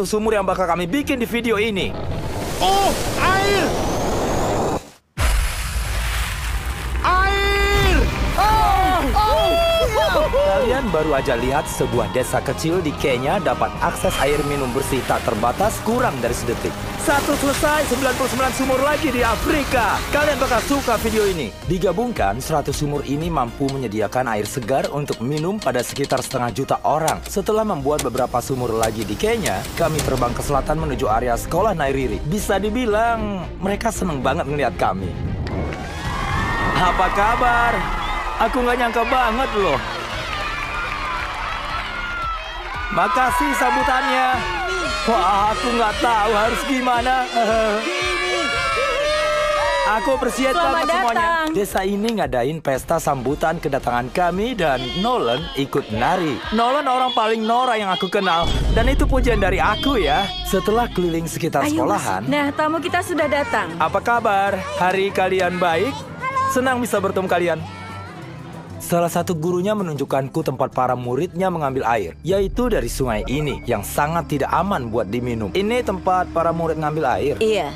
sumur yang bakal kami bikin di video ini. Oh, air! Air! Kalian baru aja lihat sebuah desa kecil di Kenya dapat akses air minum bersih tak terbatas kurang dari sedetik. Satu selesai, 99 sumur lagi di Afrika. Kalian bakal suka video ini. Digabungkan, 100 sumur ini mampu menyediakan air segar untuk minum pada sekitar 500 juta orang. Setelah membuat beberapa sumur lagi di Kenya, kami terbang ke selatan menuju area sekolah Nairiri. Bisa dibilang, mereka seneng banget ngeliat kami. Apa kabar? Aku nggak nyangka banget loh. Makasih sambutannya. Wah, aku nggak tahu harus gimana. Aku appreciate banget semuanya. Desa ini ngadain pesta sambutan kedatangan kami dan Nolan ikut nari. Nolan orang paling norak yang aku kenal. Dan itu pujian dari aku ya. Setelah keliling sekitar sekolahan. Nah, tamu kita sudah datang. Apa kabar? Hari kalian baik? Senang bisa bertemu kalian. Salah satu gurunya menunjukkanku tempat para muridnya mengambil air, yaitu dari sungai ini yang sangat tidak aman buat diminum. Ini tempat para murid ngambil air? Iya.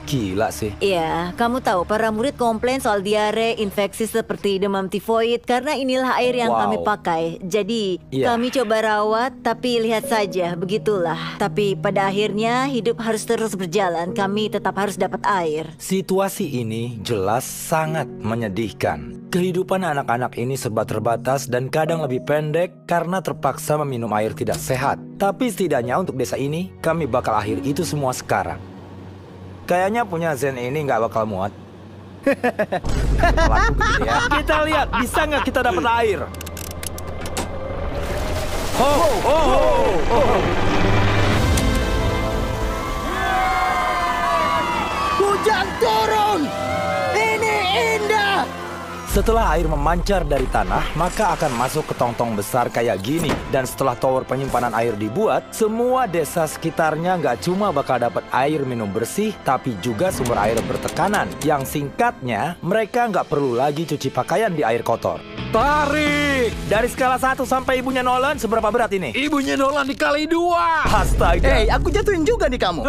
Gila sih. Iya, kamu tahu para murid komplain soal diare, infeksi seperti demam tifoid karena inilah air yang kami pakai. Jadi, kami coba rawat, tapi lihat saja, begitulah. Tapi pada akhirnya hidup harus terus berjalan, kami tetap harus dapat air. Situasi ini jelas sangat menyedihkan. Kehidupan anak-anak ini serba terbatas dan kadang lebih pendek karena terpaksa meminum air tidak sehat. Tapi setidaknya untuk desa ini, kami bakal akhir itu semua sekarang. Kayaknya punya Zen ini nggak bakal muat. Laku gede ya. Kita lihat, bisa nggak kita dapat air? Hujan turun! Ini indah! Setelah air memancar dari tanah, maka akan masuk ke tong-tong besar kayak gini. Dan setelah tower penyimpanan air dibuat, semua desa sekitarnya nggak cuma bakal dapat air minum bersih, tapi juga sumber air bertekanan. Yang singkatnya, mereka nggak perlu lagi cuci pakaian di air kotor. Tarik! Dari skala 1 sampai ibunya Nolan, seberapa berat ini? Ibunya Nolan dikali 2. Astaga. Hei, aku jatuhin juga nih kamu.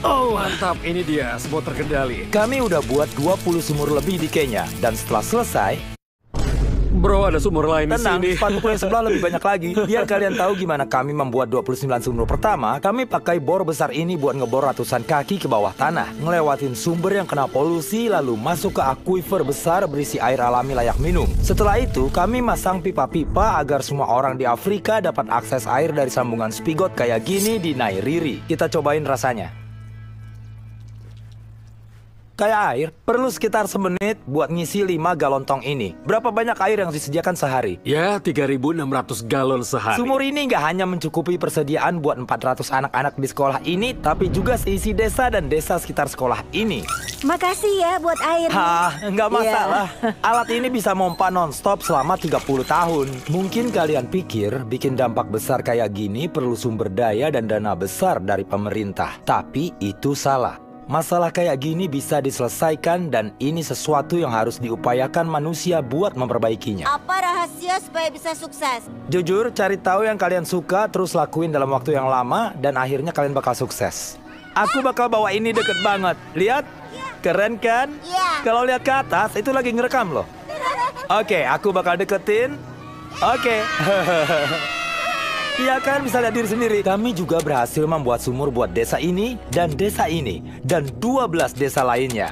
Oh, mantap. Ini dia, semua terkendali. Kami udah buat 20 sumur lebih di Kenya. Dan setelah selesai, Bro, ada sumur lain tenang, di sini. sepatuku yang sebelah lebih banyak lagi. Biar kalian tahu gimana kami membuat 29 sumur pertama, kami pakai bor besar ini buat ngebor ratusan kaki ke bawah tanah. Ngelewatin sumber yang kena polusi, lalu masuk ke aquifer besar berisi air alami layak minum. Setelah itu, kami masang pipa-pipa agar semua orang di Afrika dapat akses air dari sambungan spigot kayak gini di Nairiri. Kita cobain rasanya. Kayak air, perlu sekitar semenit buat ngisi 5 galon tong ini. Berapa banyak air yang disediakan sehari? Ya, 3.600 galon sehari. Sumur ini nggak hanya mencukupi persediaan buat 400 anak-anak di sekolah ini, tapi juga seisi desa dan desa sekitar sekolah ini. Makasih ya buat air. Nggak masalah. Alat ini bisa mompa non-stop selama 30 tahun. Mungkin kalian pikir bikin dampak besar kayak gini perlu sumber daya dan dana besar dari pemerintah. Tapi itu salah. Masalah kayak gini bisa diselesaikan dan ini sesuatu yang harus diupayakan manusia buat memperbaikinya. Apa rahasia supaya bisa sukses? Jujur, cari tahu yang kalian suka, terus lakuin dalam waktu yang lama, dan akhirnya kalian bakal sukses. Aku bakal bawa ini deket banget. Lihat? Keren kan? Iya. Kalau lihat ke atas, itu lagi ngerekam loh. Oke, aku bakal deketin. Oke. Iya kan, bisa lihat diri sendiri. Kami juga berhasil membuat sumur buat desa ini, dan 12 desa lainnya.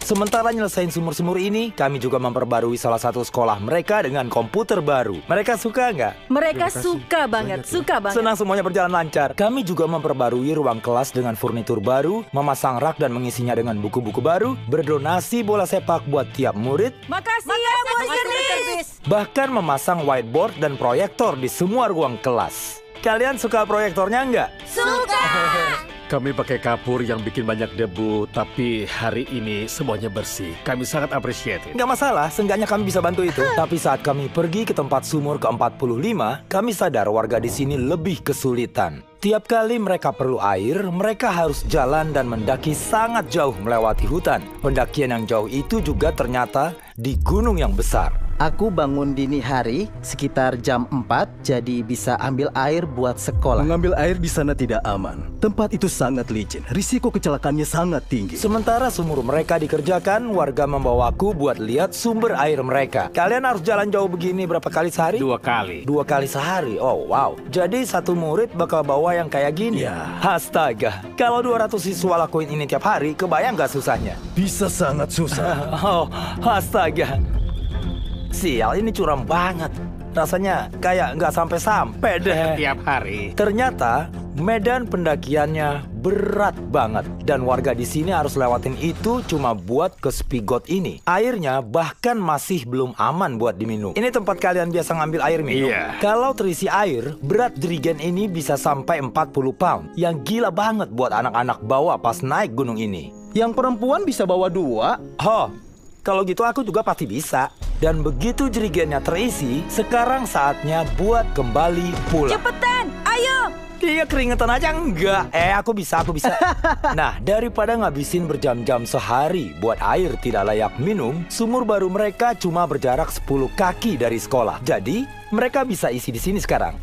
Sementara nyelesain sumur-sumur ini, kami juga memperbarui salah satu sekolah mereka dengan komputer baru. Mereka suka nggak? Mereka suka banget, suka banget. Senang semuanya berjalan lancar. Kami juga memperbarui ruang kelas dengan furnitur baru, memasang rak dan mengisinya dengan buku-buku baru, berdonasi bola sepak buat tiap murid, Makasih ya, Bos Genis. bahkan memasang whiteboard dan proyektor di semua ruang kelas. Kalian suka proyektornya nggak? Suka! Kami pakai kapur yang bikin banyak debu, tapi hari ini semuanya bersih. Kami sangat appreciate it. Nggak masalah, seenggaknya kami bisa bantu itu. Tapi saat kami pergi ke tempat sumur ke-45, kami sadar warga di sini lebih kesulitan. Tiap kali mereka perlu air, mereka harus jalan dan mendaki sangat jauh melewati hutan. Pendakian yang jauh itu juga ternyata di gunung yang besar. Aku bangun dini hari sekitar jam 4, jadi bisa ambil air buat sekolah. Mengambil air di sana tidak aman. Tempat itu sangat licin. Risiko kecelakaannya sangat tinggi. Sementara sumur mereka dikerjakan, warga membawaku buat lihat sumber air mereka. Kalian harus jalan jauh begini berapa kali sehari? 2 kali. 2 kali sehari? Oh wow. Jadi satu murid bakal bawa yang kayak gini? Ya. Astaga. Kalau 200 siswa lakuin ini tiap hari, kebayang gak susahnya? Bisa sangat susah. Oh, astaga. Sial, ini curam banget. Rasanya kayak nggak sampai-sampai deh. Tiap hari. Ternyata medan pendakiannya berat banget. Dan warga di sini harus lewatin itu cuma buat ke spigot ini. Airnya bahkan masih belum aman buat diminum. Ini tempat kalian biasa ngambil air minum. Iya. Kalau terisi air, berat jerigen ini bisa sampai 40 pound. Yang gila banget buat anak-anak bawa pas naik gunung ini. Yang perempuan bisa bawa 2. Oh, kalau gitu aku juga pasti bisa. Dan begitu jerigennya terisi, sekarang saatnya buat kembali pulang. Cepetan, ayo. Dia keringetan aja enggak. Aku bisa. Nah, daripada ngabisin berjam-jam sehari buat air tidak layak minum, sumur baru mereka cuma berjarak 10 kaki dari sekolah. Jadi, mereka bisa isi di sini sekarang.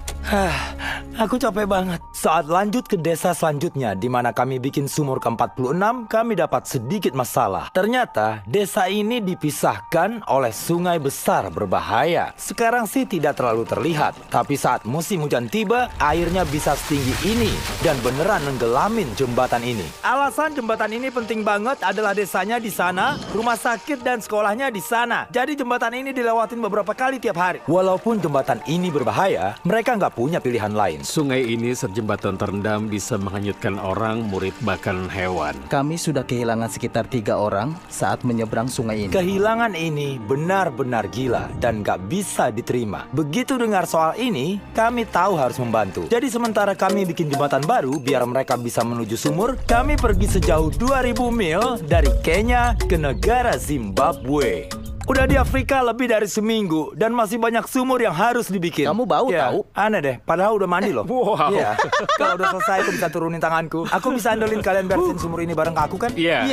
Aku capek banget. Saat lanjut ke desa selanjutnya, di mana kami bikin sumur ke-46, kami dapat sedikit masalah. Ternyata, desa ini dipisahkan oleh sungai besar berbahaya. Sekarang sih tidak terlalu terlihat, tapi saat musim hujan tiba, airnya bisa setinggi ini dan beneran nenggelamin jembatan ini. Alasan jembatan ini penting banget adalah desanya di sana, rumah sakit dan sekolahnya di sana. Jadi jembatan ini dilewatin beberapa kali tiap hari. Walaupun jembatan ini berbahaya, mereka nggak punya pilihan lain. Sungai ini serjembatan terendam bisa menghanyutkan orang, murid, bahkan hewan. Kami sudah kehilangan sekitar 3 orang saat menyeberang sungai ini. Kehilangan ini benar-benar gila dan nggak bisa diterima. Begitu dengar soal ini, kami tahu harus membantu. Jadi sementara kami bikin jembatan baru biar mereka bisa menuju sumur, kami pergi sejauh 2000 mil dari Kenya ke negara Zimbabwe. Udah di Afrika lebih dari seminggu dan masih banyak sumur yang harus dibikin. Kamu bau tahu? Aneh deh, padahal udah mandi loh. Wow. Iya. Kalau udah selesai aku bisa turunin tanganku. Aku bisa andalin kalian bersihin sumur ini bareng aku kan? Iya.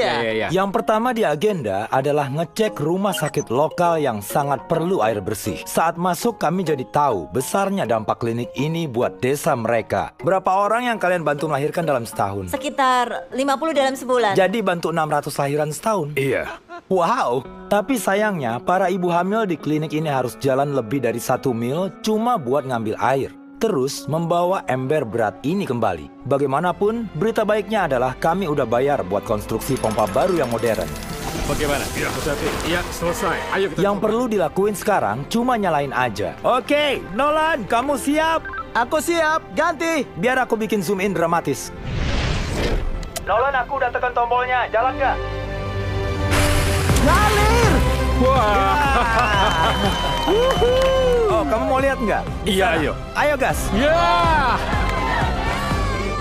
Yang pertama di agenda adalah ngecek rumah sakit lokal yang sangat perlu air bersih. Saat masuk kami jadi tahu besarnya dampak klinik ini buat desa mereka. Berapa orang yang kalian bantu melahirkan dalam setahun? Sekitar 50 dalam sebulan. Jadi bantu 600 lahiran setahun? Iya. Wow, tapi sayangnya para ibu hamil di klinik ini harus jalan lebih dari 1 mil cuma buat ngambil air. Terus membawa ember berat ini kembali. Bagaimanapun, berita baiknya adalah kami udah bayar buat konstruksi pompa baru yang modern. Bagaimana? Iya, selesai. Ayo kita. Yang perlu dilakuin sekarang cuma nyalain aja. Oke, Nolan, kamu siap? Aku siap, ganti. Biar aku bikin zoom in dramatis. Nolan, aku udah tekan tombolnya, jalan nggak? Ngalir. Oh, kamu mau lihat nggak? Iya, ayo. Ayo, gas. Ya.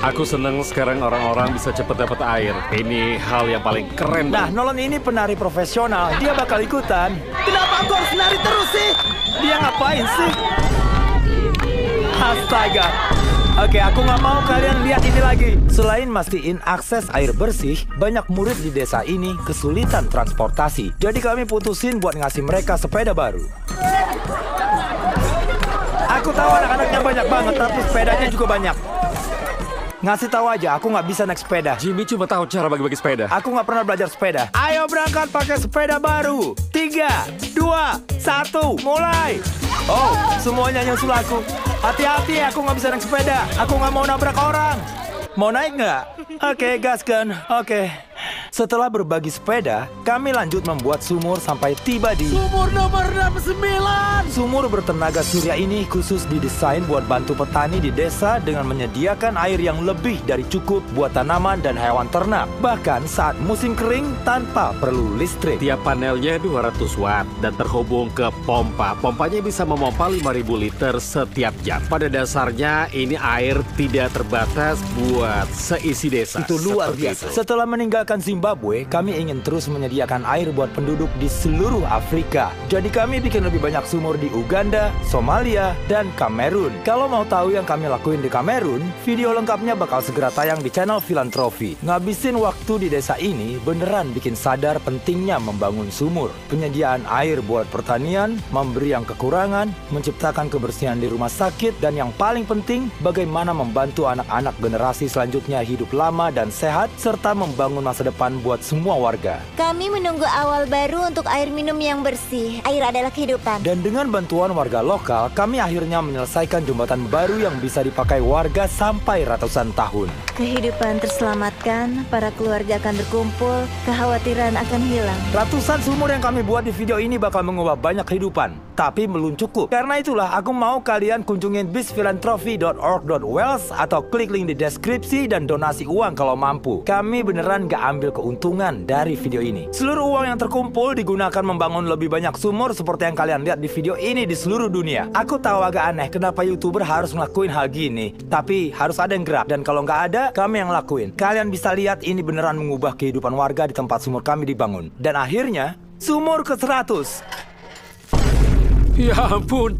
Aku senang sekarang orang-orang bisa cepat dapat air. Ini hal yang paling keren. Nah, Nolan ini penari profesional. Dia bakal ikutan. Kenapa aku harus lari terus sih? Dia ngapain sih? Astaga. Oke, aku nggak mau kalian lihat ini lagi. Selain mastiin akses air bersih, banyak murid di desa ini kesulitan transportasi. Jadi kami putusin buat ngasih mereka sepeda baru. Aku tahu anak-anaknya banyak banget, tapi sepedanya juga banyak. Ngasih tahu aja, aku nggak bisa naik sepeda. Jimmy cuma tahu cara bagi-bagi sepeda. Aku nggak pernah belajar sepeda. Ayo berangkat pakai sepeda baru. 3, 2, 1, mulai. Oh, semuanya nyusul aku. Hati-hati, aku nggak bisa naik sepeda. Aku nggak mau nabrak orang. Mau naik nggak? Oke, gaskan. Oke. Setelah berbagi sepeda, kami lanjut membuat sumur sampai tiba di Sumur nomor 69. Sumur bertenaga surya ini khusus didesain buat bantu petani di desa dengan menyediakan air yang lebih dari cukup buat tanaman dan hewan ternak. Bahkan saat musim kering tanpa perlu listrik. Tiap panelnya 200 watt dan terhubung ke pompa. Pompanya bisa memompa 5.000 liter setiap jam. Pada dasarnya ini air tidak terbatas buat seisi desa. Itu luar Seperti biasa. itu. Setelah meninggalkan dan Zimbabwe, kami ingin terus menyediakan air buat penduduk di seluruh Afrika. Jadi kami bikin lebih banyak sumur di Uganda, Somalia, dan Kamerun. Kalau mau tahu yang kami lakuin di Kamerun, video lengkapnya bakal segera tayang di channel Filantropi. Ngabisin waktu di desa ini beneran bikin sadar pentingnya membangun sumur, penyediaan air buat pertanian, memberi yang kekurangan, menciptakan kebersihan di rumah sakit, dan yang paling penting, bagaimana membantu anak-anak generasi selanjutnya hidup lama dan sehat, serta membangun masa depan buat semua warga. Kami menunggu awal baru untuk air minum yang bersih. Air adalah kehidupan. Dan dengan bantuan warga lokal, kami akhirnya menyelesaikan jembatan baru yang bisa dipakai warga sampai ratusan tahun. Kehidupan terselamatkan, para keluarga akan berkumpul, kekhawatiran akan hilang. Ratusan sumur yang kami buat di video ini bakal mengubah banyak kehidupan, tapi belum cukup. Karena itulah aku mau kalian kunjungin bizphilanthropy.org.wales atau klik link di deskripsi dan donasi uang kalau mampu. Kami beneran gak ambil keuntungan dari video ini. Seluruh uang yang terkumpul digunakan membangun lebih banyak sumur seperti yang kalian lihat di video ini di seluruh dunia. Aku tahu agak aneh kenapa YouTuber harus ngelakuin hal gini, tapi harus ada yang gerak, dan kalau nggak ada, kami yang lakuin. Kalian bisa lihat ini beneran mengubah kehidupan warga di tempat sumur kami dibangun. Dan akhirnya, sumur ke-100. Ya ampun,